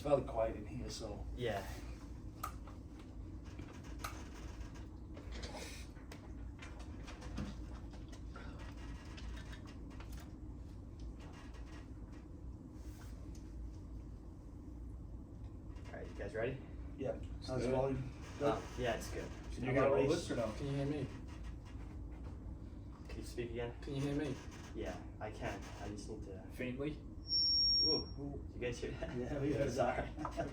fairly quiet in here, so. Yeah. Alright, you guys ready? Yeah. How's good. volume? Good. Yeah, it's good. Can you get all this or no? Can you hear me? Can you speak again? Can you hear me? Yeah, I can. I just need to. Faintly? Ooh, you guys hear that? Yeah, we heard Sorry. Okay.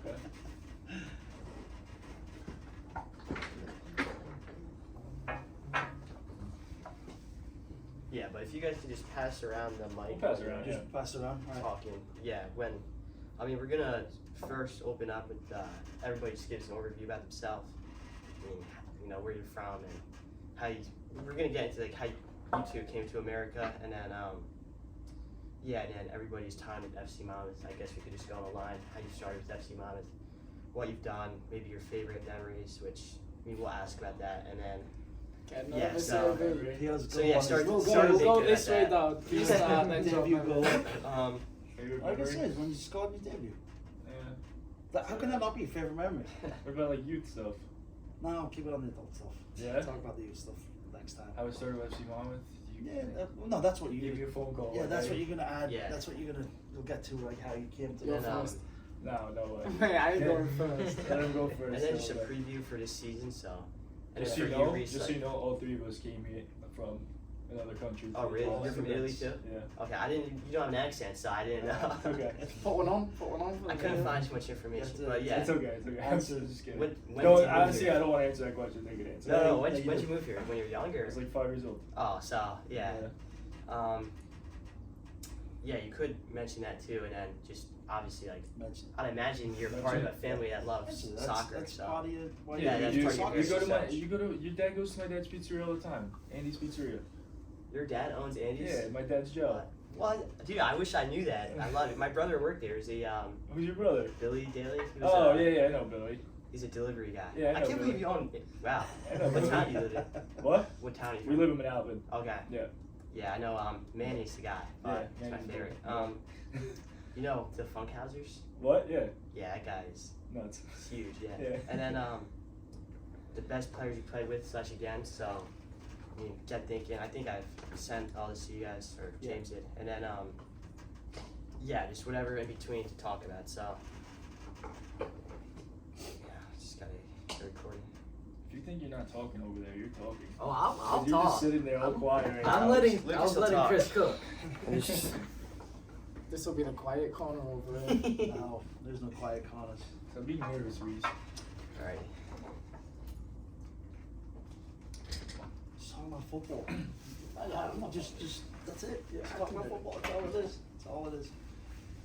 Yeah, but if you guys could just pass around the mic. We'll pass around, Just yeah. pass it around. All right. Talking. Yeah, we're gonna first open up with everybody just gives an overview about themselves. I mean, you know, where you're from and how you. We're gonna get into like how you two came to America, and then and then everybody's time at FC Monmouth. I guess we could just go on the line how you started with FC Monmouth, what you've done, maybe your favorite memories, which we will ask about that, and then. Get Yeah, nervous, so- baby. He has a So good yeah, one. start. We'll start go thinking this about way that. down. You start, then Debut jump goal. Um, Favorite Like I memory? said, when you scored your debut. Yeah. How can that not be your favorite memory? What about like youth stuff? No, keep it on the adult stuff. Yeah? Talk about the youth stuff next time. How I started with FC Monmouth? No, that's what you Give you a phone call. Yeah, that's okay? what you're gonna add. Yeah. That's what you'll get to, like how you came to. You're And, first. No, no way. Hey, I ain't going first. Let him go first. and then just a okay. preview for this season. So. And Just for so you know, Reese, just so like- you know, all three of us came here from another country. Oh really? You're from Italy too? Yeah. Okay, I didn't. You don't have an accent, so I didn't know. Okay. Put one on. Put one on. For I the couldn't video. find too much information, It's, but yeah. It's okay. It's okay. I'm just kidding. When did Don't, you move honestly, here? I don't want to answer that question. They can answer. No, Yeah, you when'd do. you move here? When you were I younger? was like 5 years old. Oh, so yeah. Yeah, you could mention that too, and then just obviously like Mention. I'd imagine you're part of a family that loves That's soccer. That's so part of your. why Yeah, you that's do part of your soccer you go to my, stuff. you go to your dad goes to my dad's pizzeria all the time. Andy's Pizzeria. your dad owns Andy's. Yeah, my dad's Joe. Well, dude, I wish I knew that. I love it. My brother worked there. Is he Who's your brother? Billy Daly? He was, Oh yeah, I know Billy. He's a delivery guy. Yeah, I know can't Billy. believe you own. Wow. I know What Billy. town do you live in? What? What town are you We from? live in Manalapan. Okay. Yeah. Yeah, I know. Manny's the guy. But Yeah, he's my Manny's favorite. the You know the Funkhausers? What? Yeah. Yeah, that guy is Nuts. huge. Yeah. Yeah. And then the best players you played with / against. So I mean, get thinking. I think I've sent all this to you guys, or Yeah. James did. And then yeah, just whatever in between to talk about. So yeah, just gotta get recording. If you think you're not talking over there, you're talking. Oh, I'll You're just talk. sitting there all quiet right now. I'm letting Lucas will Chris talk. cook. This will be the quiet corner over there. No, there's no quiet corners. So I'm being nervous, Reese. All right. Just talking about football. Just that's it. Yeah, just talking about football. That's all it is. That's all it is.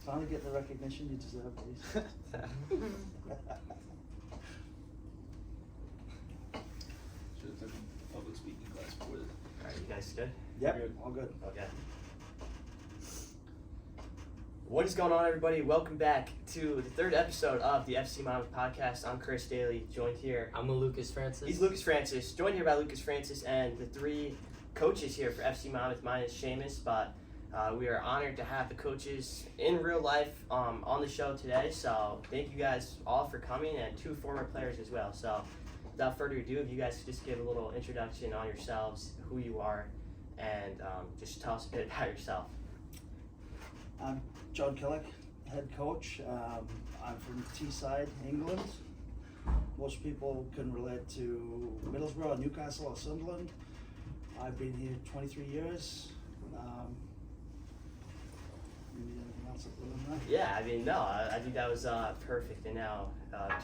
Finally get the recognition you deserve, please. Should have taken a public speaking class before this. All right, you guys good? Yep, Good. all good. Okay. What is going on, everybody? Welcome back to the third episode of the FC Monmouth podcast. I'm Chris Daly, joined here. I'm a Lucas Francis. He's Lucas Francis, joined here by Lucas Francis and the three coaches here for FC Monmouth, minus Seamus. But we are honored to have the coaches in real life on the show today. So thank you guys all for coming, and two former players as well. So without further ado, if you guys could just give a little introduction on yourselves, who you are, and just tell us a bit about yourself. I'm John Killick, head coach. I'm from Teesside, England. Most people can relate to Middlesbrough, Newcastle, or Sunderland. I've been here 23 years. Maybe anything else other than that? Yeah, I mean, no, I think that was perfect. And now,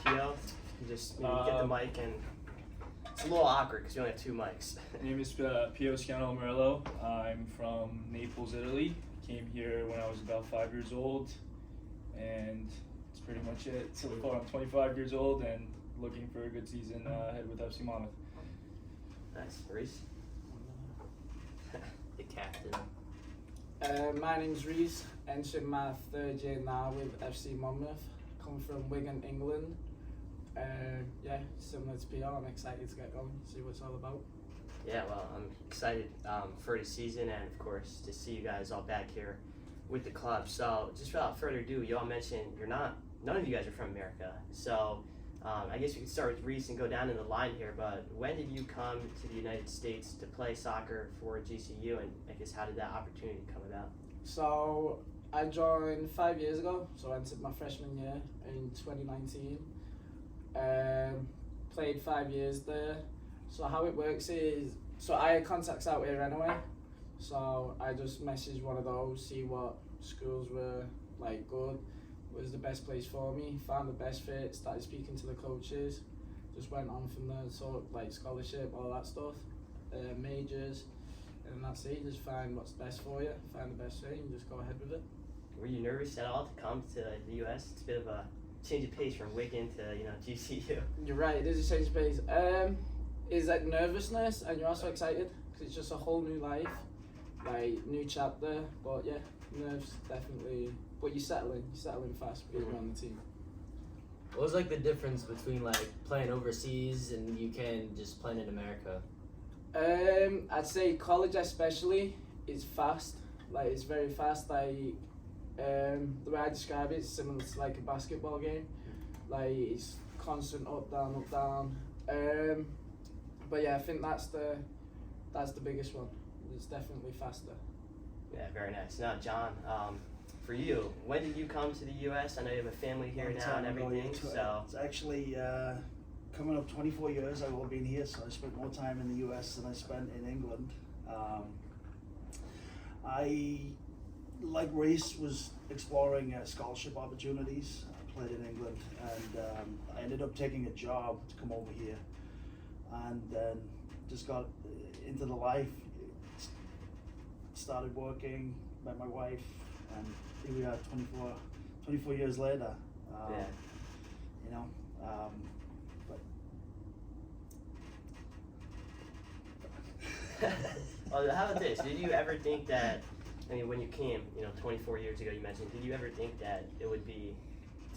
Pio, you just maybe get the mic, and it's a little awkward because you only have two mics. My name is Pio Sciano Amarello. I'm from Naples, Italy. Came here when I was about 5 years old, and that's pretty much it. So far, I'm 25 years old and looking for a good season ahead with FC Monmouth. Nice, Reese. The captain. My name's Reese, entering my third year now with FC Monmouth. Come from Wigan, England. Yeah, similar to PR, I'm excited to get going, see what it's all about. Yeah, well, I'm excited for the season, and of course to see you guys all back here with the club. So just without further ado, you all mentioned you're not none of you guys are from America. So I guess we can start with Reese and go down in the line here. But when did you come to the United States to play soccer for GCU, and I guess how did that opportunity come about? So I joined 5 years ago, so I entered my freshman year in 2019. Played 5 years there. So how it works is, so I had contacts out here anyway, so I just messaged one of those, see what schools were like good, was the best place for me, found the best fit, started speaking to the coaches, just went on from there, so like scholarship, all that stuff, majors, and that's it, just find what's best for you, find the best fit and just go ahead with it. Were you nervous at all to come to the US? It's a bit of a change of pace from Wigan to GCU. You're right, it is a change of pace. Is like nervousness, and you're also excited because it's just a whole new life, like new chapter. But yeah, nerves definitely. But you're settling fast because you're on the team. What was like the difference between like playing overseas and UK and just playing in America? I'd say college especially is fast. Like it's very fast. Like the way I describe it is similar to like a basketball game. Like it's constant up down. But yeah, I think that's the biggest one. It's definitely faster. Yeah, very nice. Now, John, for you, when did you come to the U.S.? I know you have a family here Long now time and ago, everything. yeah, So it's actually coming up 24 years I will have been here, so I spent more time in the US than I spent in England. I, like Reese, was exploring scholarship opportunities. I played in England, and I ended up taking a job to come over here, and then just got into the life, started working, met my wife, and here we are 24 years later. yeah. You know, but Well, how about this? Did you ever think that, I mean, when you came, 24 years ago, you mentioned, did you ever think that it would be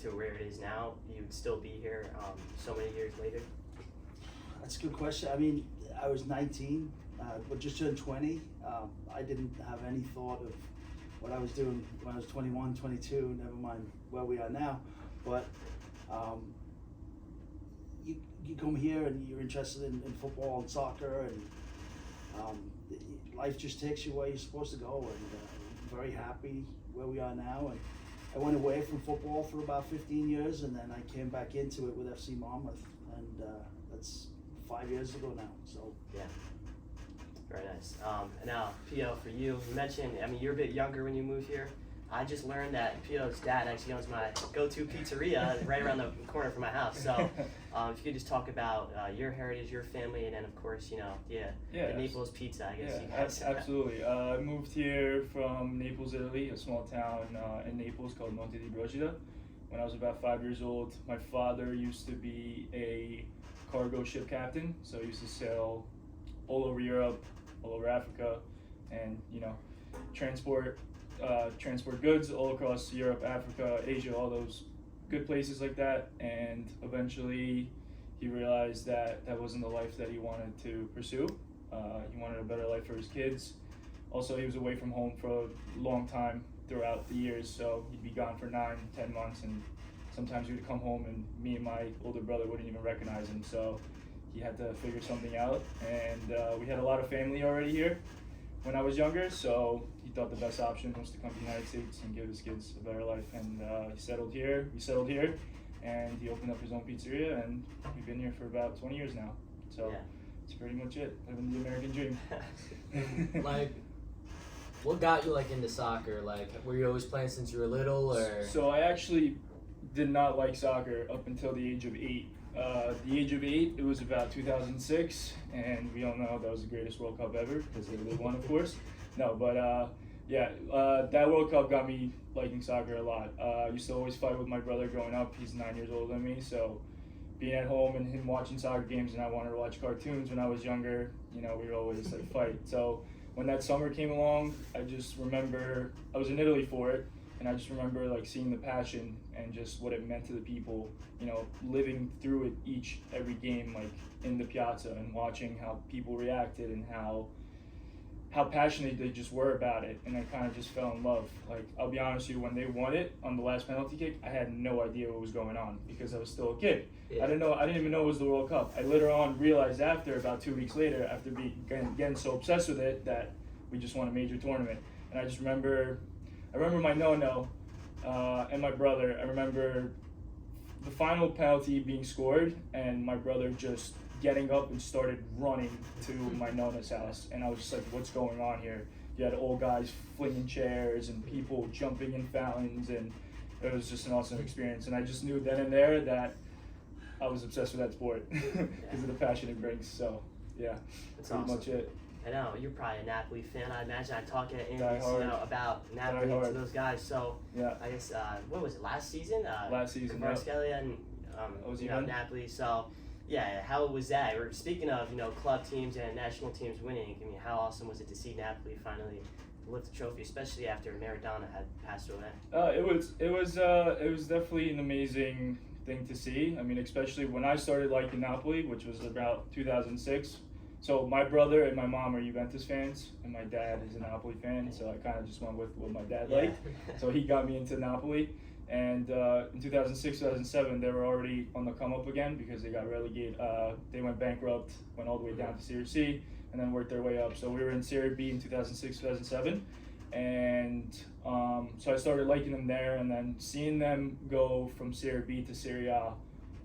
to where it is now? You would still be here so many years later? That's a good question. I mean, I was 19, but just turned 20. I didn't have any thought of what I was doing when I was 21, 22, never mind where we are now. But you come here and you're interested in football and soccer, and life just takes you where you're supposed to go, and I'm very happy where we are now. And I went away from football for about 15 years, and then I came back into it with FC Monmouth, and that's 5 years ago now. So Yeah. Very nice. And now, P.O., for you, you mentioned, I mean, you're a bit younger when you moved here. I just learned that P.O.'s dad actually owns my go-to pizzeria right around the corner from my house. So if you could just talk about your heritage, your family, and then, of course, the Naples pizza, I guess. Yeah, absolutely. I moved here from Naples, Italy, a small town in Naples called Monte di Brogida, when I was about 5 years old. My father used to be a cargo ship captain, so he used to sail all over Europe, all over Africa, and transport goods all across Europe, Africa, Asia, all those good places like that. And eventually he realized that that wasn't the life that he wanted to pursue. He wanted a better life for his kids. Also, he was away from home for a long time throughout the years, so he'd be gone for 9-10 months, and sometimes he would come home and me and my older brother wouldn't even recognize him. So he had to figure something out, and we had a lot of family already here when I was younger, so he thought the best option was to come to the United States and give his kids a better life. And we settled here, and he opened up his own pizzeria, and we've been here for about 20 years now. So Yeah. It's pretty much it, living the American dream. Like, what got you like into soccer? Like, were you always playing since you were little, or? So I actually did not like soccer up until the age of 8. The age of 8, it was about 2006, and we all know that was the greatest World Cup ever because Italy won, of course. No, but that World Cup got me liking soccer a lot. I used to always fight with my brother growing up. He's 9 years older than me, so being at home and him watching soccer games, and I wanted to watch cartoons when I was younger, we would always like fight. So when that summer came along, I just remember, I was in Italy for it, and I just remember like seeing the passion and just what it meant to the people, living through it every game, like in the piazza, and watching how people reacted and how how passionate they just were about it, and I kind of just fell in love. Like, I'll be honest with you, when they won it on the last penalty kick, I had no idea what was going on because I was still a kid. Yeah. I didn't even know it was the World Cup. I later on realized about 2 weeks later, after getting so obsessed with it, that we just won a major tournament. And I just remember my no-no and my brother. I remember the final penalty being scored, and my brother just getting up and started running to my nona's house, and I was just like, what's going on here? You had old guys flinging chairs and people jumping in fountains, and it was just an awesome experience. And I just knew then and there that I was obsessed with that sport because of the passion it brings. So yeah, That's pretty awesome. much it. I know you're probably a Napoli fan. I imagine I talk at Die Andy's, hard. about Napoli Die to hard. those guys. So Yeah. I guess what was it, last season? Last season, yeah. Kvaratskhelia and was you know, even. Napoli. So yeah, how was that? We're speaking of club teams and national teams winning. I mean, how awesome was it to see Napoli finally lift the trophy, especially after Maradona had passed away? It was definitely an amazing thing to see. I mean, especially when I started liking Napoli, which was about 2006. So my brother and my mom are Juventus fans, and my dad is a Napoli fan. So I kind of just went with what my dad liked. So he got me into Napoli. And in 2006, 2007, they were already on the come up again because they got relegated. They went bankrupt, went all the way down to Serie C, and then worked their way up. So we were in Serie B in 2006, 2007. And so I started liking them there, and then seeing them go from Serie B to Serie A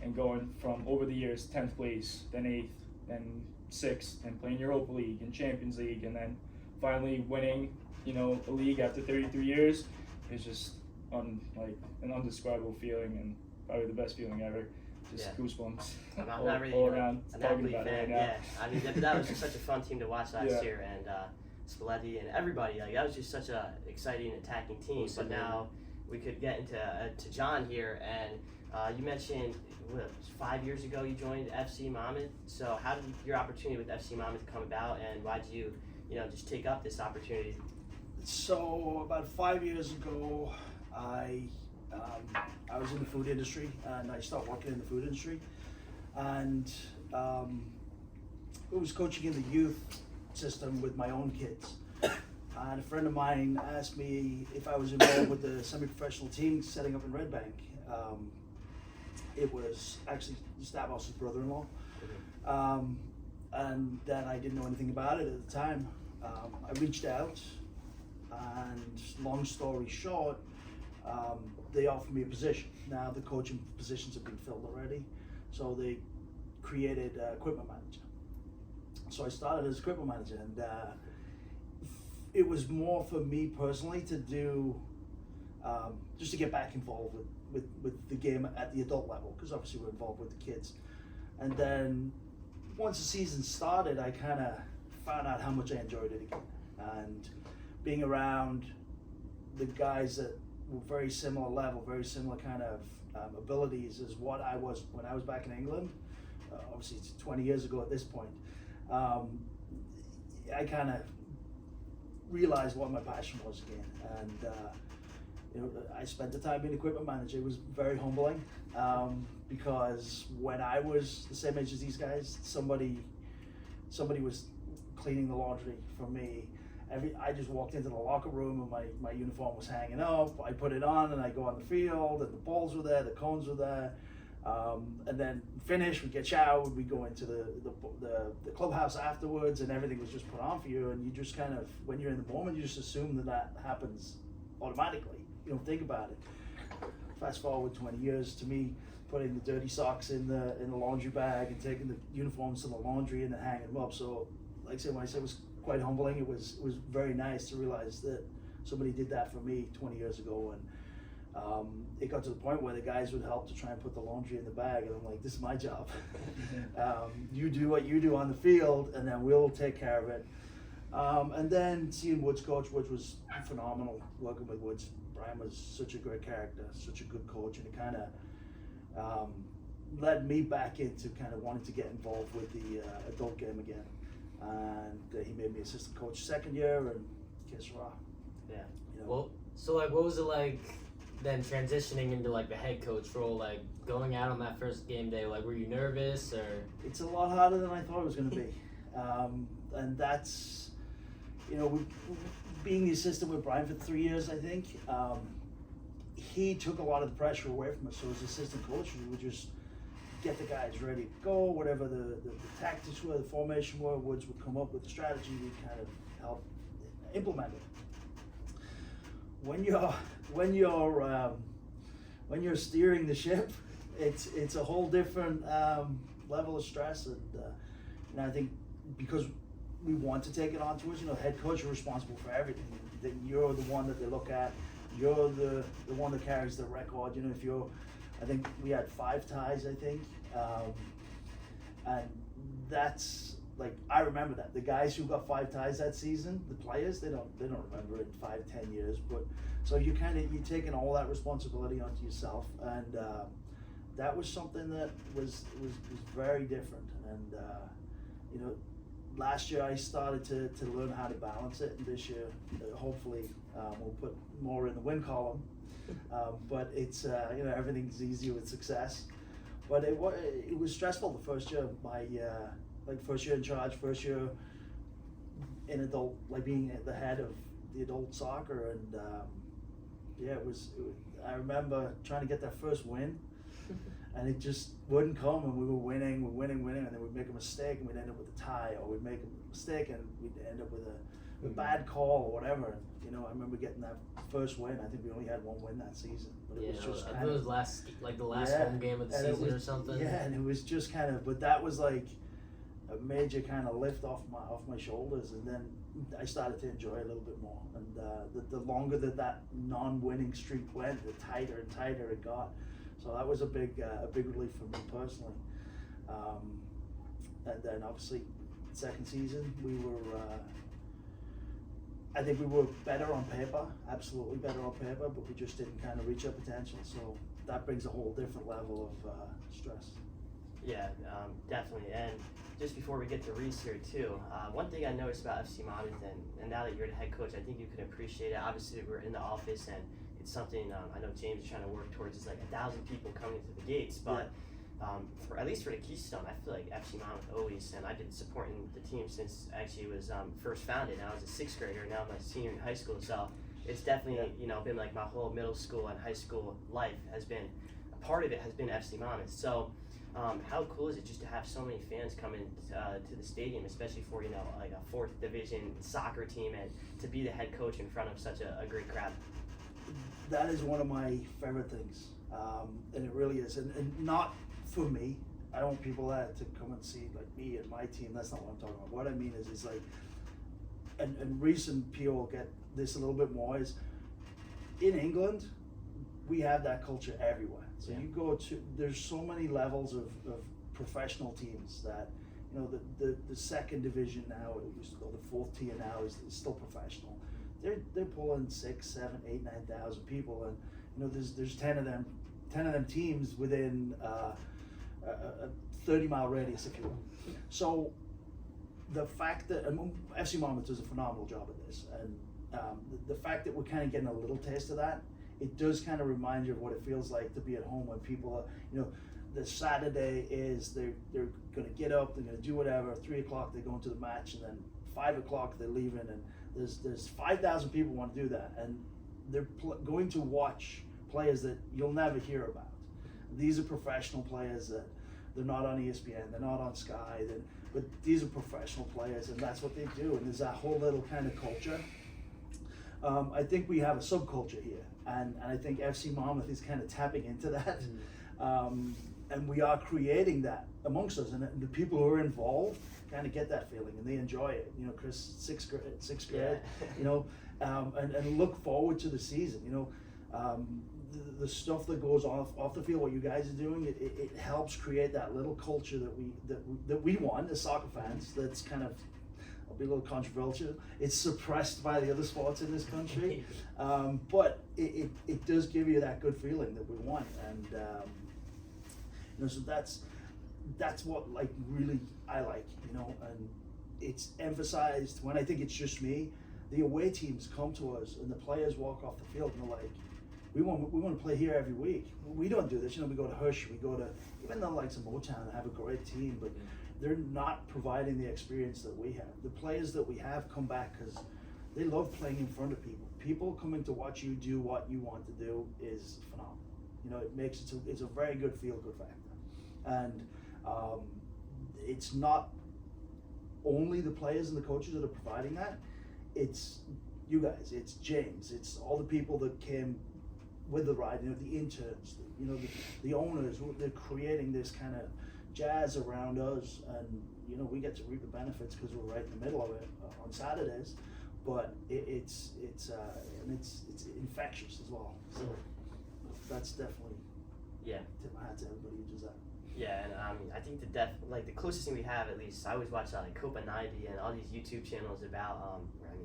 and going from, over the years, 10th place, then 8th, then 6th, and playing Europa League and Champions League, and then finally winning, a league after 33 years is just like an indescribable feeling, and probably the best feeling ever. Just goosebumps I'm not all really around a talking Napoli about fan. it right now. Yeah, I mean that was just such a fun team to watch last Yeah. year, and Spalletti and everybody. Like that was just such a exciting attacking team. But now we could get into to John here, and you mentioned 5 years ago you joined FC Monmouth. So how did your opportunity with FC Monmouth come about, and why did you just take up this opportunity? So about 5 years ago, I was in the food industry, and I started working in the food industry, and I was coaching in the youth system with my own kids. And a friend of mine asked me if I was involved with the semi-professional team setting up in Red Bank. It was actually Stavros' brother-in-law, and then I didn't know anything about it at the time. I reached out, and long story short, they offered me a position. Now the coaching positions have been filled already, so they created equipment manager. So I started as equipment manager, and it was more for me personally to do, just to get back involved with the game at the adult level, because obviously we're involved with the kids. And then once the season started, I kind of found out how much I enjoyed it again, and being around the guys that were very similar level, very similar kind of abilities as what I was when I was back in England. Obviously it's 20 years ago at this point. I kind of realized what my passion was again, and I spent the time being equipment manager. It was very humbling, because when I was the same age as these guys, somebody was cleaning the laundry for me. I just walked into the locker room and my uniform was hanging up. I put it on and I go on the field, and the balls were there, the cones were there, and then finish, we'd get showered, we'd go into the clubhouse afterwards, and everything was just put on for you, and you just kind of, when you're in the moment, you just assume that happens automatically. You don't think about it. Fast forward 20 years, to me, putting the dirty socks in the laundry bag and taking the uniforms to the laundry and then hanging them up. So, like I said, when I said it was quite humbling, it was very nice to realize that somebody did that for me 20 years ago, and it got to the point where the guys would help to try and put the laundry in the bag, and I'm like, this is my job. You do what you do on the field, and then we'll take care of it. And then seeing Woods coach, Woods was phenomenal working with Woods. Brian was such a great character, such a good coach, and it kind of led me back into kind of wanting to get involved with the adult game again. And he made me assistant coach second year, and kiss raw. Yeah. Well, so like, what was it like then transitioning into like the head coach role, like going out on that first game day? Like, were you nervous or? It's a lot harder than I thought it was going to be, and that's you know, being the assistant with Brian for 3 years, I think, he took a lot of the pressure away from us. So as assistant coach, we would just get the guys ready to go, whatever the tactics were, the formation were. Woods would come up with the strategy, we'd kind of help implement it. When you're steering the ship, it's a whole different level of stress, and I think because we want to take it on to us, you know, head coach are responsible for everything. That you're the one that they look at. You're the one that carries the record. You know, I think we had 5 ties, I think, and that's like, I remember that. The guys who got 5 ties that season, the players, they don't remember it in 5-10 years. But so you're taking all that responsibility onto yourself, and that was something that was very different. And you know, last year I started to learn how to balance it, and this year hopefully we'll put more in the win column. But it's you know, everything's easy with success. But it was stressful the first year. First year in charge, first year in adult, like being at the head of the adult soccer, and yeah, it was. I remember trying to get that first win, and it just wouldn't come. And we were winning, and then we'd make a mistake, and we'd end up with a tie, or we'd make a mistake, and we'd end up with a bad call or whatever. And, you know, I remember getting that first win. I think we only had 1 win that season, but it was just I kind think it of was the last home game of the season or something. Yeah, and it was just kind of, but that was like a major kind of lift off my shoulders, and then I started to enjoy it a little bit more. And the longer that non-winning streak went, the tighter and tighter it got. So that was a big relief for me personally. And then obviously, second season we were. I think we were better on paper, absolutely better on paper, but we just didn't kind of reach our potential. So that brings a whole different level of stress. Yeah, definitely. And just before we get to Reese here too, one thing I noticed about FC Monmouth, and now that you're the head coach, I think you can appreciate it. Obviously, we're in the office, and it's something I know James is trying to work towards. It's like 1,000 people coming to the gates, but for at least for the Keystone, I feel like FC Monmouth always, and I've been supporting the team since actually it was first founded. I was a 6th grader, now I'm a senior in high school, so it's definitely been like my whole middle school and high school life has been a part of it has been FC Monmouth. So. How cool is it just to have so many fans coming to the stadium, especially for like a 4th division soccer team, and to be the head coach in front of such a great crowd? That is one of my favorite things, and it really is. And not for me. I don't want people to come and see like me and my team. That's not what I'm talking about. What I mean is like, and Reese and Pio will get this a little bit more. Is in England, we have that culture everywhere. So you go to, there's so many levels of professional teams that, you know, the 2nd division now, it used to go the 4th tier now is still professional. They're pulling 6, 7, 8, 9,000 people, and you know there's 10 of them teams within a 30-mile radius, if you will. So the fact that FC Monmouth does a phenomenal job at this, and the fact that we're kind of getting a little taste of that, it does kind of remind you of what it feels like to be at home when people are, you know, the Saturday is they're going to get up, they're going to do whatever. 3 o'clock they go into the match, and then 5 o'clock they're leaving, and there's 5,000 people want to do that, and they're going to watch players that you'll never hear about. These are professional players that they're not on ESPN, they're not on Sky, but these are professional players, and that's what they do. And there's that whole little kind of culture. I think we have a subculture here, and I think FC Monmouth is kind of tapping into that, and we are creating that amongst us, and the people who are involved kind of get that feeling, and they enjoy it. You know, Chris, sixth grade, you know, and look forward to the season. You know, the stuff that goes off the field, what you guys are doing, it helps create that little culture that we want as soccer fans. That's kind of, I'll be a little controversial, it's suppressed by the other sports in this country, but it does give you that good feeling that we want, and you know, so that's what like really I like, you know, and it's emphasized when I think it's just me. The away teams come to us and the players walk off the field and they're like, we want to play here every week. We don't do this, you know. We go to Hush, we go to even the likes of Motown and have a great team, but they're not providing the experience that we have. The players that we have come back because they love playing in front of people. People coming to watch you do what you want to do is phenomenal. You know, it makes it's a very good feel-good factor. And it's not only the players and the coaches that are providing that. It's you guys, it's James, it's all the people that came with the ride, you know, the interns, the owners, they're creating this kind of jazz around us, and you know, we get to reap the benefits because we're right in the middle of it on Saturdays, but it's infectious as well. So that's definitely tip my hat to everybody who does that. Yeah, and I think the closest thing we have, at least, I always watch like Copa 90 and all these YouTube channels about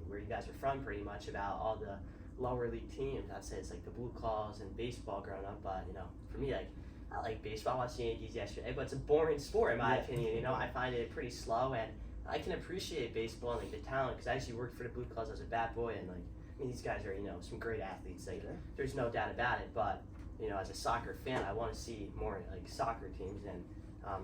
where you guys are from, pretty much, about all the lower league teams. I'd say it's like the Blue Claws and baseball growing up, but you know, for me, like, I like baseball. I watched the Yankees yesterday, but it's a boring sport in my opinion. You know, I find it pretty slow, and I can appreciate baseball and like the talent because I actually worked for the Blue Claws as a bat boy, and like, I mean, these guys are, you know, some great athletes. Like, there's no doubt about it, but you know, as a soccer fan, I want to see more like soccer teams, and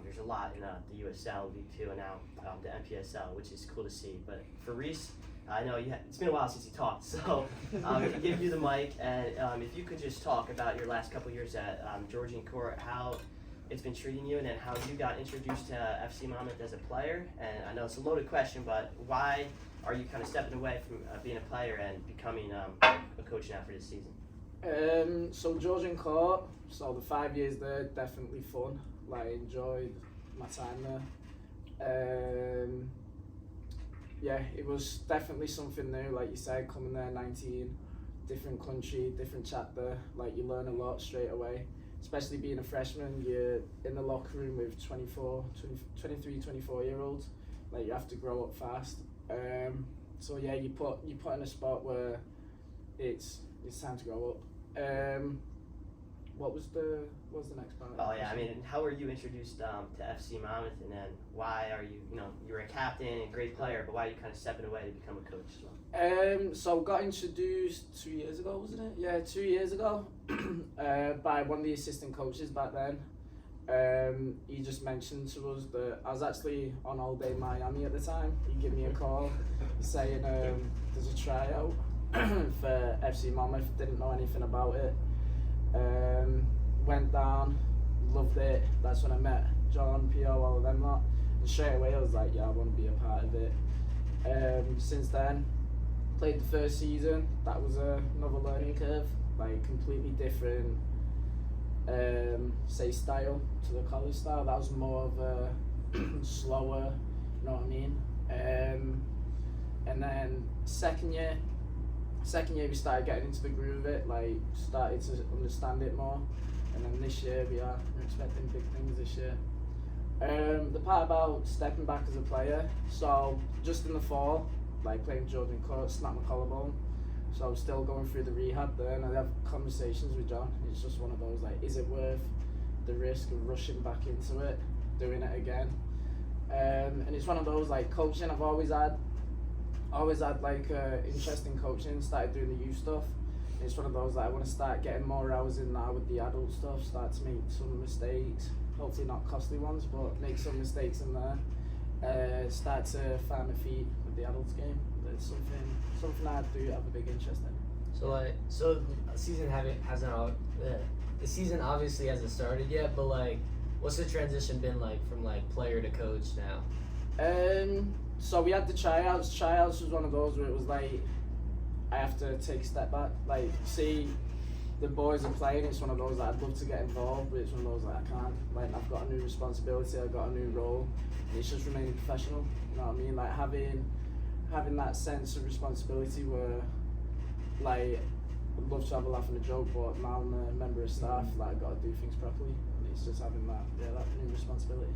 there's a lot in the USL League 2 and now the NPSL, which is cool to see. But for Reese, I know it's been a while since you talked, so I'm going to give you the mic, and if you could just talk about your last couple years at Georgian Court, how it's been treating you, and then how you got introduced to FC Monmouth as a player. And I know it's a loaded question, but why are you kind of stepping away from being a player and becoming a coach now for this season? So Georgian Court, so the 5 years there, definitely fun. Like, enjoyed my time there. Yeah, it was definitely something new, like you said, coming there 19, different country, different chapter, like you learn a lot straight away. Especially being a freshman, you're in the locker room with 23, 24-year-olds, like you have to grow up fast. So yeah, you put in a spot where it's time to grow up. What was the next part? Oh yeah, I mean, how were you introduced to FC Monmouth, and then why are you, you know, you were a captain and great player, but why are you kind of stepping away to become a coach as well? So got introduced 2 years ago, wasn't it? Yeah, 2 years ago, by one of the assistant coaches back then. He just mentioned to us that I was actually on holiday in Miami at the time. He gave me a call saying there's a tryout for FC Monmouth. Didn't know anything about it. Went down, loved it. That's when I met John, P.O., all of them lot. And straight away I was like, yeah, I want to be a part of it. Since then, played the first season. That was another learning curve, like completely different, say, style to the college style. That was more of a slower, you know what I mean? And then second year we started getting into the groove of it, like started to understand it more. And then this year we're expecting big things this year. The part about stepping back as a player, so just in the fall, like playing Georgian Court, snapped my collarbone. So I was still going through the rehab there, and I have conversations with John. It's just one of those, like, is it worth the risk of rushing back into it, doing it again? And it's one of those, like, coaching I've always had like interest in coaching, started doing the youth stuff. It's one of those that I want to start getting more hours in now with the adult stuff, start to make some mistakes, hopefully not costly ones, but make some mistakes in there. Start to find my feet with the adults game. It's something I do have a big interest in. So the season obviously hasn't started yet, but like, what's the transition been like from like player to coach now? So we had the tryouts. Tryouts was one of those where it was like, I have to take a step back. Like, see, the boys are playing. It's one of those that I'd love to get involved, but it's one of those that I can't. Like, I've got a new responsibility. I've got a new role. And it's just remaining professional. You know what I mean? Like having that sense of responsibility where, like, I'd love to have a laugh and a joke, but now I'm a member of staff. Like, I've got to do things properly. And it's just having that new responsibility.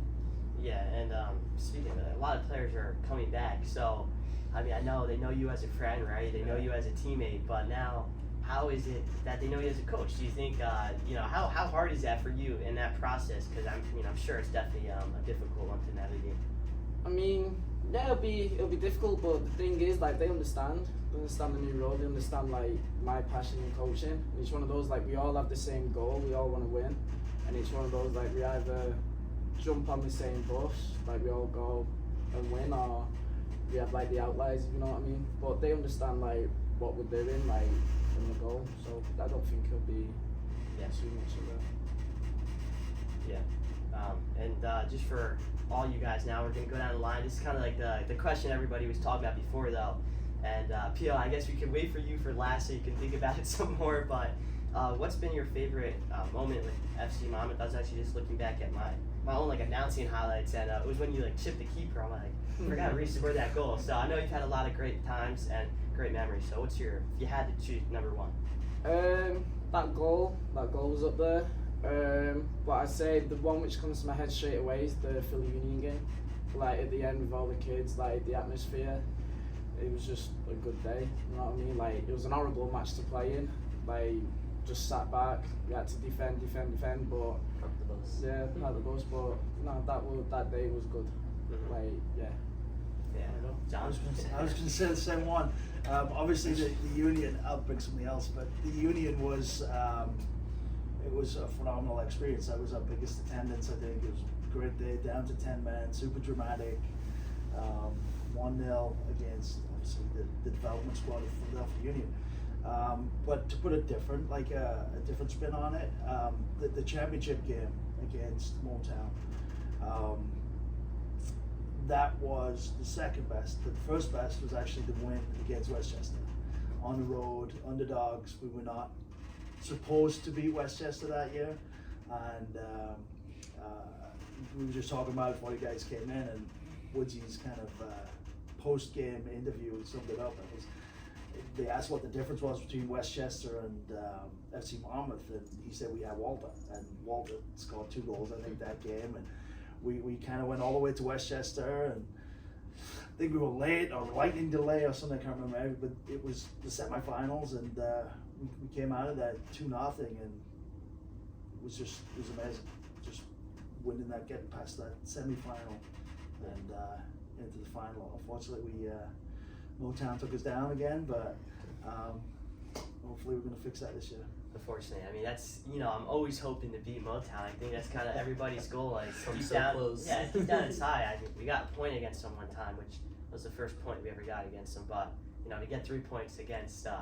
Yeah, and speaking of that, a lot of players are coming back, so I mean, I know they know you as a friend, right? They know you as a teammate, but now, how is it that they know you as a coach? Do you think, you know, how hard is that for you in that process? Because I'm sure it's definitely a difficult one to navigate. I mean, yeah, it'll be difficult, but the thing is, like, they understand the new role. They understand, like, my passion in coaching. And it's one of those, like, we all have the same goal. We all want to win, and it's one of those, like, we either jump on the same bus, like we all go and win, or we have like the outliers, if you know what I mean. But they understand like what we're doing, like from the goal. So I don't think it'll be too much of a. And just for all you guys now, we're gonna go down the line. This is kind of like the question everybody was talking about before, though. And Pio, I guess we can wait for you for last so you can think about it some more. But what's been your favorite moment with FC Monmouth? I was actually just looking back at my own like announcing highlights, and it was when you like chipped the keeper. I'm like, I forgot Reese scored that goal. So I know you've had a lot of great times and great memories. So what's your, if you had to choose number one? That goal was up there. But I'd say the one which comes to my head straight away is the Philly Union game. Like at the end with all the kids, like the atmosphere, it was just a good day. You know what I mean? Like it was an horrible match to play in. Like just sat back, we had to defend, but Park the bus. yeah, not the bus. But no, that day was good. Mm-hmm. Like yeah. Yeah, John. I was going to say the same one. Obviously, the Union, I'll bring something else, but the Union was, it was a phenomenal experience. That was our biggest attendance, I think. It was a great day, down to 10 men, super dramatic. 1-0 against, obviously, the development squad of Philadelphia Union. But to put it different, like a different spin on it, the championship game against Motown, that was the second best. The first best was actually the win against Westchester. On the road, underdogs. We were not supposed to beat Westchester that year. And we were just talking about it before you guys came in, and Woodsy's kind of post-game interview summed it up. They asked what the difference was between Westchester and FC Monmouth, and he said we had Walter, and Walter scored 2 goals, I think, that game. And we kind of went all the way to Westchester, and I think we were late or lightning delay or something, I can't remember, but it was the semifinals, and we came out of that 2-0, and it was amazing, just winning that, getting past that semifinal and into the final. Unfortunately, Motown took us down again, but hopefully we're going to fix that this year. Unfortunately, I mean that's, I'm always hoping to beat Motown. I think that's kind of everybody's goal. Like From deep so down, close. yeah, deep down inside. I think we got a point against them one time, which was the first point we ever got against them. But to get 3 points against the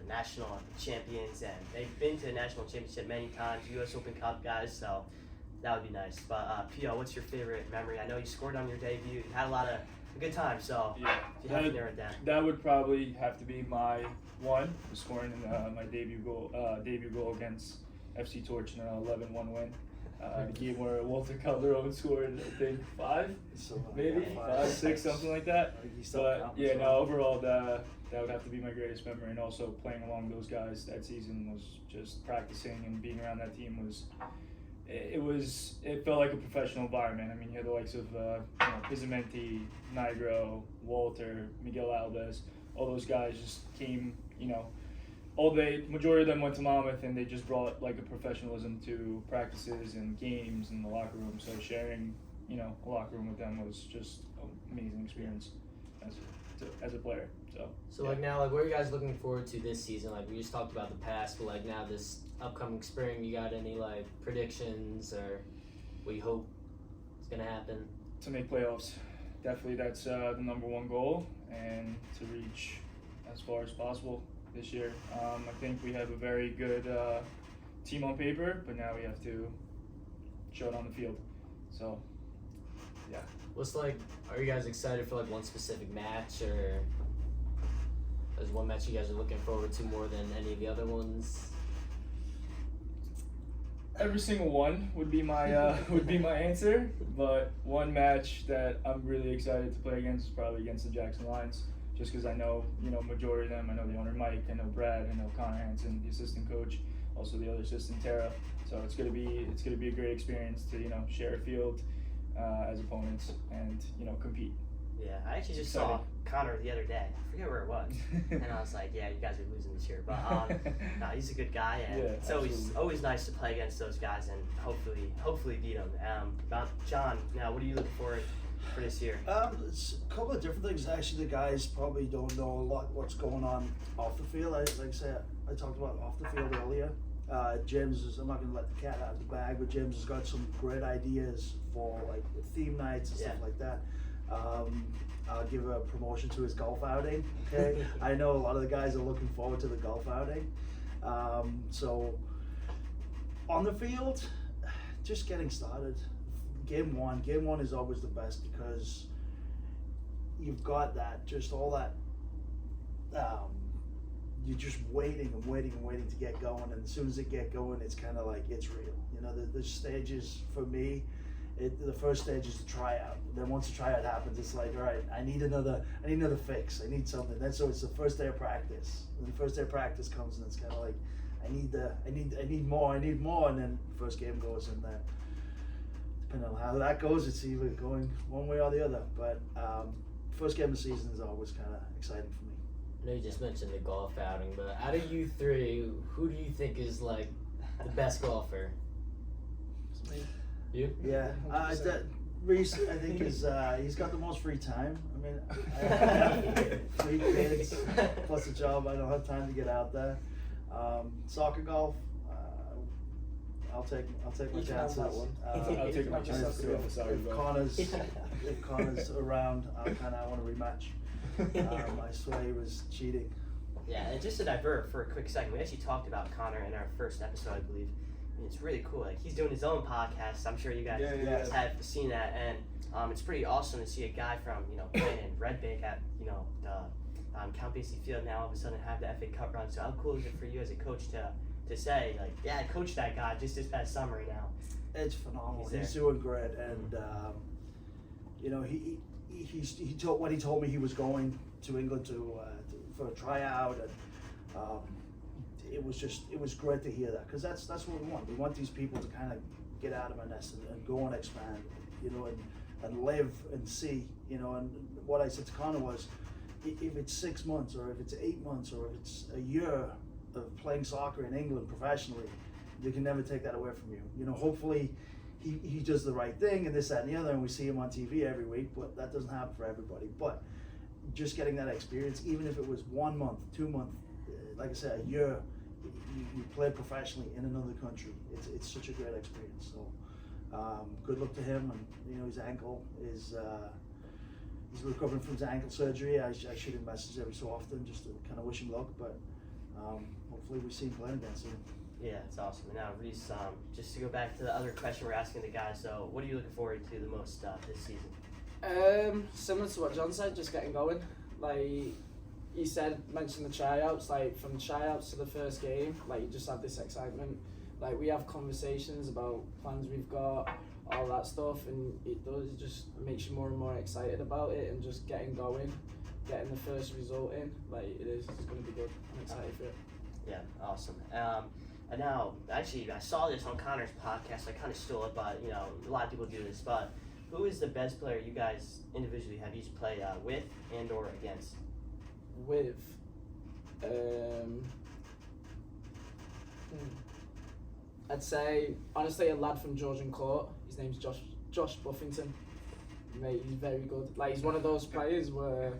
national champions, and they've been to the national championship many times, U.S. Open Cup guys. So that would be nice. But Pio, what's your favorite memory? I know you scored on your debut. You had a good time. So Yeah, if you have to narrow it down. that would probably have to be my one, scoring in my debut goal against FC Torch in an 11-1 win. The game where Walter Calderon scored, I think 5, So, maybe 5, 6, something like that. I think he still But counts, yeah, so. no, overall that would have to be my greatest memory, and also playing along those guys that season was just practicing and being around that team was. It felt like a professional environment. I mean, you had the likes of Pizzamenti, Nigro, Walter, Miguel Alves. All those guys just came. Majority of them went to Monmouth, and they just brought like a professionalism to practices and games and the locker room. So sharing, a locker room with them was just an amazing experience as a player. So like now, like what are you guys looking forward to this season? Like we just talked about the past, but like now this upcoming spring, you got any like predictions or what you hope is gonna happen? To make playoffs, definitely that's the number one goal, and to reach as far as possible this year. I think we have a very good team on paper, but now we have to show it on the field. So, yeah. Are you guys excited for like one specific match, or is one match you guys are looking forward to more than any of the other ones? Every single one would be my answer, but one match that I'm really excited to play against is probably against the Jackson Lions, just because I know majority of them. I know the owner Mike, I know Brad, I know Connor Hansen, the assistant coach, also the other assistant Tara. So it's gonna be a great experience to share a field as opponents and compete. Yeah, I actually just saw Connor the other day. I forget where it was, and I was like, "Yeah, you guys are losing this year." But no, he's a good guy, and Yeah, it's absolutely. always nice to play against those guys and hopefully beat them. John, now what are you looking forward for this year? It's a couple of different things. Actually, the guys probably don't know a lot what's going on off the field. Like I said, I talked about off the field earlier. I'm not going to let the cat out of the bag, but James has got some great ideas for like the theme nights and stuff like that. I'll give a promotion to his golf outing. Okay, I know a lot of the guys are looking forward to the golf outing. So on the field, just getting started. Game one is always the best because you've got that, just all that. You're just waiting to get going, and as soon as it get going, it's kind of like it's real. You know, the stages for me, the first stage is the tryout. Then once the tryout happens, it's like, all right, I need another fix. I need something. Then so it's the first day of practice. And the first day of practice comes, and it's kind of like, I need more, and then the first game goes, and then depending on how that goes, it's either going one way or the other. But first game of the season is always kind of exciting for me. I know you just mentioned the golf outing, but out of you three, who do you think is like the best golfer? You? Yeah, Reese, I think he's got the most free time. I mean, I have 3 kids plus a job. I don't have time to get out there. Soccer, golf. I'll take my You can have chances. that one. I'll take my If chances too on the soccer If golf. Connor's around, I want to rematch. I swear he was cheating. Yeah, and just to divert for a quick second, we actually talked about Connor in our first episode, I believe. I mean, it's really cool. Like, he's doing his own podcast. I'm sure you guys have seen that, and it's pretty awesome to see a guy from playing in Red Bank at the Count Basie Field now all of a sudden have the FA Cup run. So how cool is it for you as a coach to say like, yeah, I coached that guy just this past summer now? It's phenomenal. He's there. doing great, and he told when he told me he was going to England for a tryout, and it was great to hear that, because that's what we want. We want these people to kind of get out of our nest and go and expand, and live and see, and what I said to Connor was, if it's 6 months or if it's 8 months or if it's a year of playing soccer in England professionally, you can never take that away from you. Hopefully he does the right thing and this, that, and the other, and we see him on TV every week, but that doesn't happen for everybody. But just getting that experience, even if it was 1 month, 2 months, like I said, a year, you play professionally in another country. It's such a great experience. So good luck to him, and his ankle is he's recovering from his ankle surgery. I shoot him messages every so often just to kind of wish him luck, but hopefully we see him playing again soon. Yeah, it's awesome. And now, Reese, just to go back to the other question we're asking the guys, so what are you looking forward to the most this season? Similar to what John said, just getting going. Like he mentioned the tryouts. Like from tryouts to the first game, like you just have this excitement. Like we have conversations about plans we've got, all that stuff, and it just makes you more and more excited about it, and just getting going, getting the first result in. Like it's going to be good. I'm excited for it. Yeah, awesome. And now, actually, I saw this on Connor's podcast. I kind of stole it, but a lot of people do this. But who is the best player you guys individually have each played with and or against? With, I'd say honestly a lad from Georgian Court. His name's Josh Buffington. Mate, he's very good. Like he's one of those players where,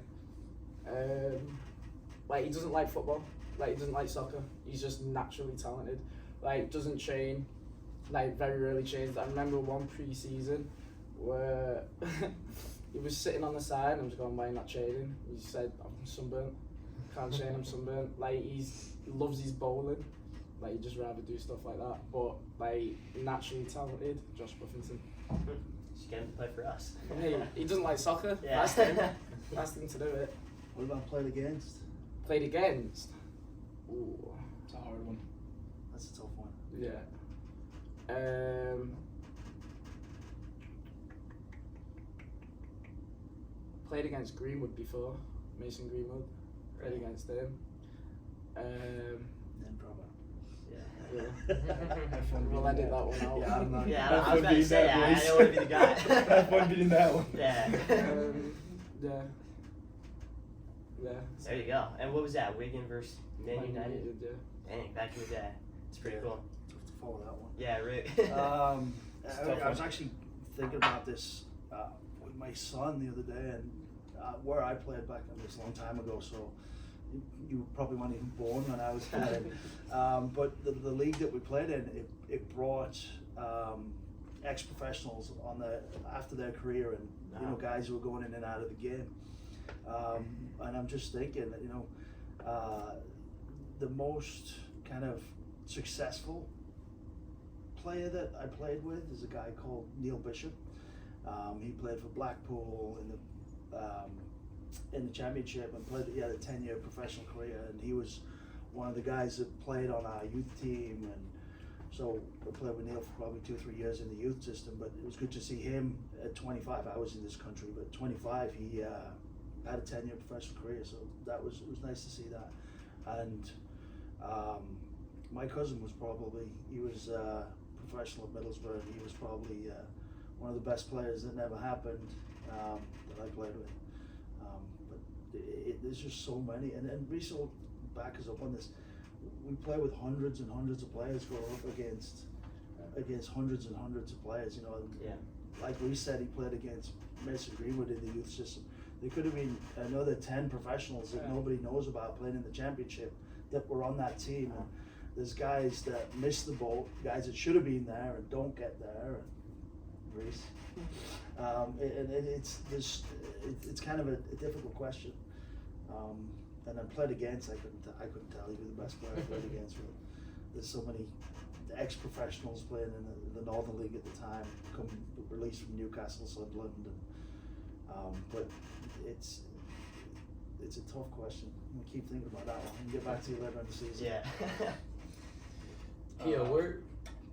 like he doesn't like football. Like he doesn't like soccer. He's just naturally talented. Like doesn't train. Like very rarely trains. I remember one pre-season where he was sitting on the side and I was going, why are you not training? He said, I'm sunburnt. Can't train, I'm sunburnt. Like he loves his bowling. Like he'd just rather do stuff like that. But like naturally talented, Josh Buffington. Just get him to play for us. Hey, he doesn't like soccer. Yeah. Asked him to do it. What about played against? Played against. Ooh. It's a hard one. That's a tough one. Yeah. Played against Greenwood before, Mason Greenwood. Played against him. Then probably. Yeah. We'll edit that one out. Yeah, I'm not. Yeah, Have I was fun about to beating say, that, I boys. don't want to be the guy. Have fun beating that one. Yeah. Yeah. There you go. And what was that? Wigan versus Man Man United? United, yeah. Dang, back in the day. It's pretty Yeah. cool. Tough to follow that one. Yeah, right. I was actually thinking about this with my son the other day, and where I played back in this a long time ago, so you probably weren't even born when I was playing. But the league that we played in, it brought ex-professionals after their career, and you know, guys who are going in and out of the game. And I'm just thinking that, you know, the most kind of successful player that I played with is a guy called Neil Bishop. He played for Blackpool in the championship and he had a 10-year professional career, and he was one of the guys that played on our youth team, and so I played with Neil for probably 2 or 3 years in the youth system. But it was good to see him at 25. I was in this country, but at 25 he had a 10-year professional career, so it was nice to see that. And my cousin was professional at Middlesbrough, and he was probably one of the best players that never happened that I played with. But there's just so many, and Reese will back us up on this. We play with hundreds and hundreds of players, go up against hundreds and hundreds of players, you know. And like Reese said, he played against Mason Greenwood in the youth system. There could have been another 10 professionals that nobody knows about playing in the championship that were on that team. And there's guys that miss the boat, guys that should have been there and don't get there. And Reese, it's kind of a difficult question. And I played against. I couldn't tell you who the best player I played against. There's so many ex-professionals playing in the Northern League at the time, released from Newcastle, Sunderland, and but it's a tough question. I'm gonna keep thinking about that one and get back to you later in the season. Yeah. Pio,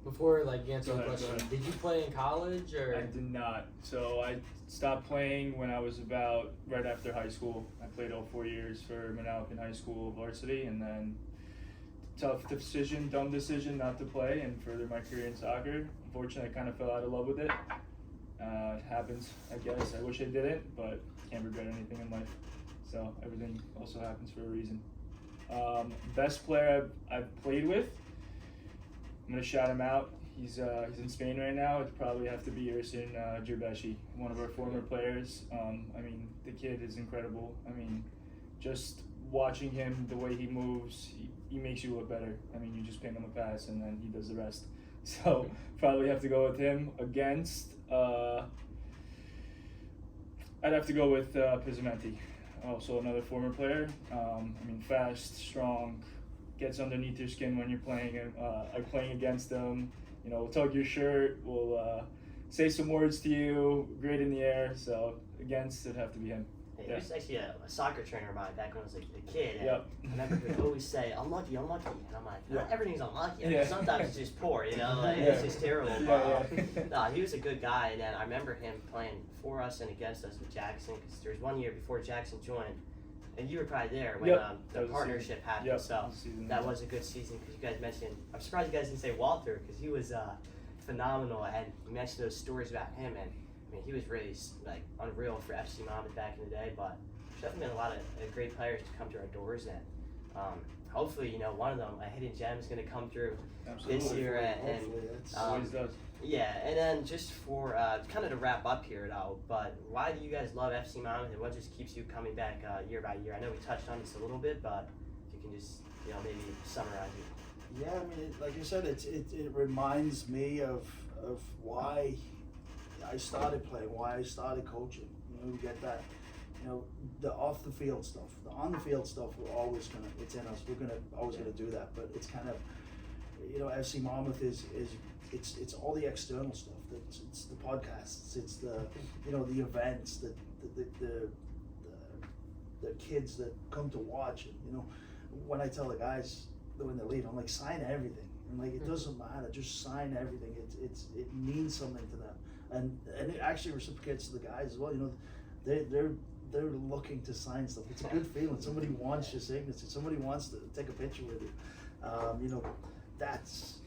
before you answer the Go ahead, question, did you play in college or? I did not. So I stopped playing when I was about right after high school. I played all 4 years for Manalapan High School varsity, and then dumb decision not to play and further my career in soccer. Unfortunately, I kind of fell out of love with it. It happens, I guess. I wish I didn't, but can't regret anything in life. So everything also happens for a reason. Best player I've played with, I'm gonna shout him out. He's in Spain right now. It'd probably have to be Ersin Jerbeshi, one of our former players. I mean, the kid is incredible. I mean, just watching him, the way he moves, he makes you look better. I mean, you just ping him a pass and then he does the rest. So probably have to go with him. Against, I'd have to go with Pizzamenti, also another former player. I mean, fast, strong, gets underneath your skin when you're playing against him. You know, we'll tug your shirt, we'll say some words to you, great in the air. So against, it'd have to be him. He was actually a soccer trainer of mine back when I was a kid. And Yep. I remember he would always say, unlucky, unlucky. And I'm like, not everything's unlucky. I mean, Yeah. sometimes it's just poor, you know? Like, Yeah. It's just terrible. But, Yeah. he was a good guy. And then I remember him playing for us and against us with Jackson, because there was 1 year before Jackson joined, and you were probably there when Yep. the That was the partnership happened. Yep. So That was the season. that was a good season, because you guys mentioned, I'm surprised you guys didn't say Walter, because he was phenomenal. And you mentioned those stories about him, and I mean, he was really unreal for FC Monmouth back in the day. But there's definitely been a lot of great players to come to our doors, and hopefully, you know, one of them, a hidden gem, is going to come through this year. And Always does. yeah, and then just for kind of to wrap up here, though, but why do you guys love FC Monmouth, and what just keeps you coming back year by year? I know we touched on this a little bit, but if you can just, you know, maybe summarize it. Yeah, I mean, like you said, it reminds me of why I started playing, why I started coaching. You know, we get that, you know, the off the field stuff, the on the field stuff. It's in us. We're always gonna do that. But it's kind of, you know, FC Monmouth is it's all the external stuff. It's the podcasts. It's the, you know, the events, the kids that come to watch. And, you know, when I tell the guys that when they leave, I'm like, sign everything. And like, it doesn't matter, just sign everything. It means something to them, and it actually reciprocates to the guys as well. You know, they're looking to sign stuff. It's a good feeling. Somebody wants your signature. Somebody wants to take a picture with you. You know, that's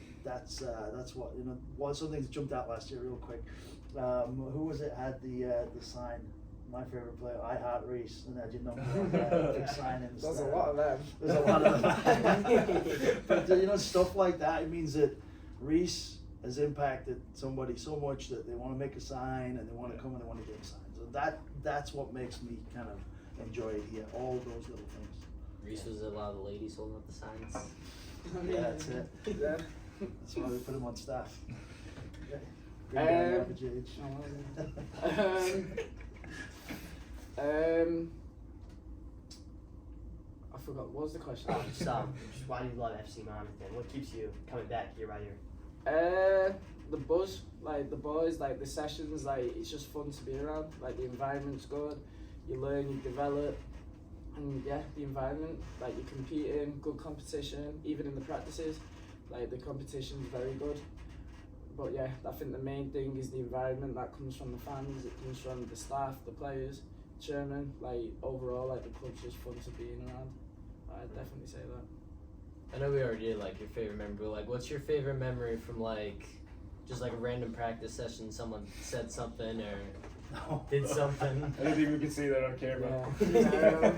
what, you know. One something that jumped out last year real quick. Who was it had the sign? My favorite player, I Heart Reese, and had your number on that big sign in the There's a stand. lot of them. There's a lot of them. But you know, stuff like that, it means that Reese has impacted somebody so much that they want to make a sign and they want to come and they want to get a sign. So that's what makes me kind of enjoy it here. All those little things. Reese was a lot of the ladies holding up the signs. Yeah, that's it. Yeah. That's why we put him on staff. Yeah. Bring down the average age. I forgot. What was the question? Just why do you love FC Monmouth and what keeps you coming back year by year? The buzz, like the boys, like the sessions, like it's just fun to be around. Like the environment's good, you learn, you develop, and yeah, the environment, like you compete in good competition, even in the practices, like the competition's very good. But yeah, I think the main thing is the environment that comes from the fans, it comes from the staff, the players, chairman, like overall, like the club's just fun to be in around. I'd definitely say that. I know we already did like your favorite memory, but like what's your favorite memory from like just like a random practice session, someone said something or did something? I don't think we can say that on camera. Yeah.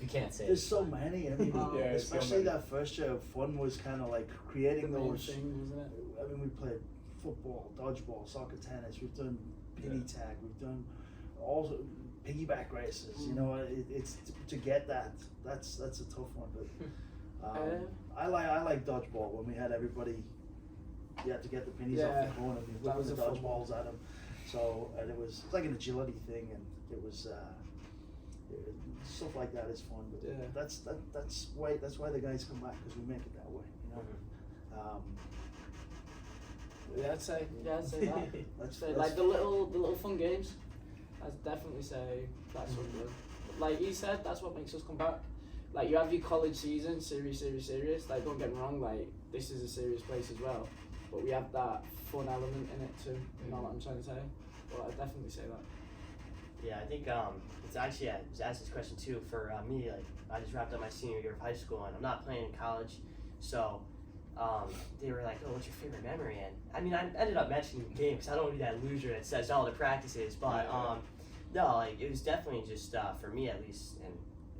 You can't say There's it. so many. I mean, Yeah, it's so especially many. that first year of fun was kind of like creating The main those. thing, wasn't it? I mean, we played football, dodgeball, soccer, tennis. We've done penny tag. We've done all piggyback races. You know, it's to get that. That's a tough one. But I like dodgeball when we had everybody. You had to get the pennies off the corner. We that whipped was the a fun dodgeballs at them. So and it was like an agility thing, and it was. Stuff like that is fun, but Yeah. that's why the guys come back, because we make it that way, you know. Yeah, I'd say that. That's Like the little fun games. I'd definitely say that's what good. Like he said, that's what makes us come back. Like you have your college season, serious. Like don't get me wrong, like this is a serious place as well, but we have that fun element in it too. You know what I'm trying to say? Well, I'd definitely say that. Yeah, I think it's actually, I was asked this question too for me. Like, I just wrapped up my senior year of high school and I'm not playing in college, so they were like, "Oh, what's your favorite memory?" And I mean, I ended up mentioning the game because I don't want to be that loser that says all the practices, but no, like it was definitely just for me at least in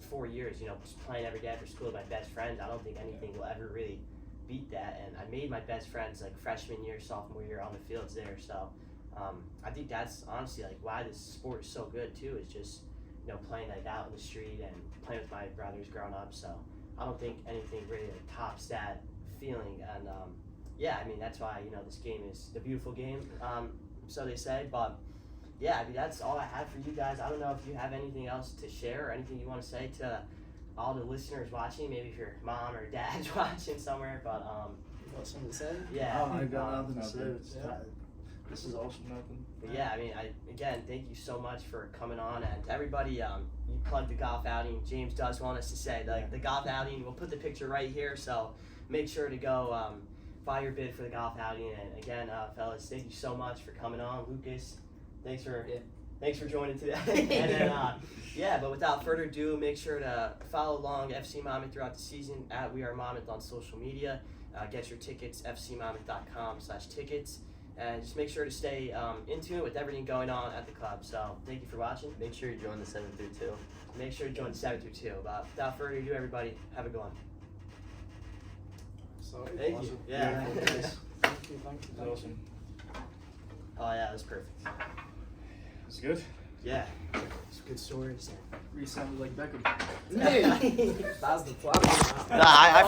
4 years, you know, just playing every day after school with my best friends. I don't think anything will ever really beat that, and I made my best friends like freshman year, sophomore year on the fields there, so. I think that's honestly like why this sport is so good too, is just, you know, playing like out in the street and playing with my brothers growing up. So I don't think anything really like tops that feeling. And yeah, I mean that's why, you know, this game is the beautiful game, so they say. But yeah, I mean that's all I have for you guys. I don't know if you have anything else to share or anything you want to say to all the listeners watching. Maybe if your mom or dad's watching somewhere, but You got something to say? yeah. I got nothing to say. nothing. It's Yeah. This is awesome. Nothing. But yeah, I mean, again, thank you so much for coming on, and to everybody, you plugged the golf outing. James does want us to say the golf outing. We'll put the picture right here, so make sure to go buy your bid for the golf outing. And again, fellas, thank you so much for coming on. Lucas, thanks for joining today. And then yeah, but without further ado, make sure to follow along FC Monmouth throughout the season at We Are Monmouth on social media. Get your tickets, fcmonmouth.com/tickets. And just make sure to stay in tune with everything going on at the club. So thank you for watching. Make sure you join the 7 through 2. Make sure to join 7 through 2. But without further ado, everybody, have a good one. So Thank Awesome. you. Yeah. Beautiful, guys. thank you. It was awesome. Oh yeah, that was perfect. It's good. Yeah. It's a good story to say. We sounded like Beckham. That's the plan. I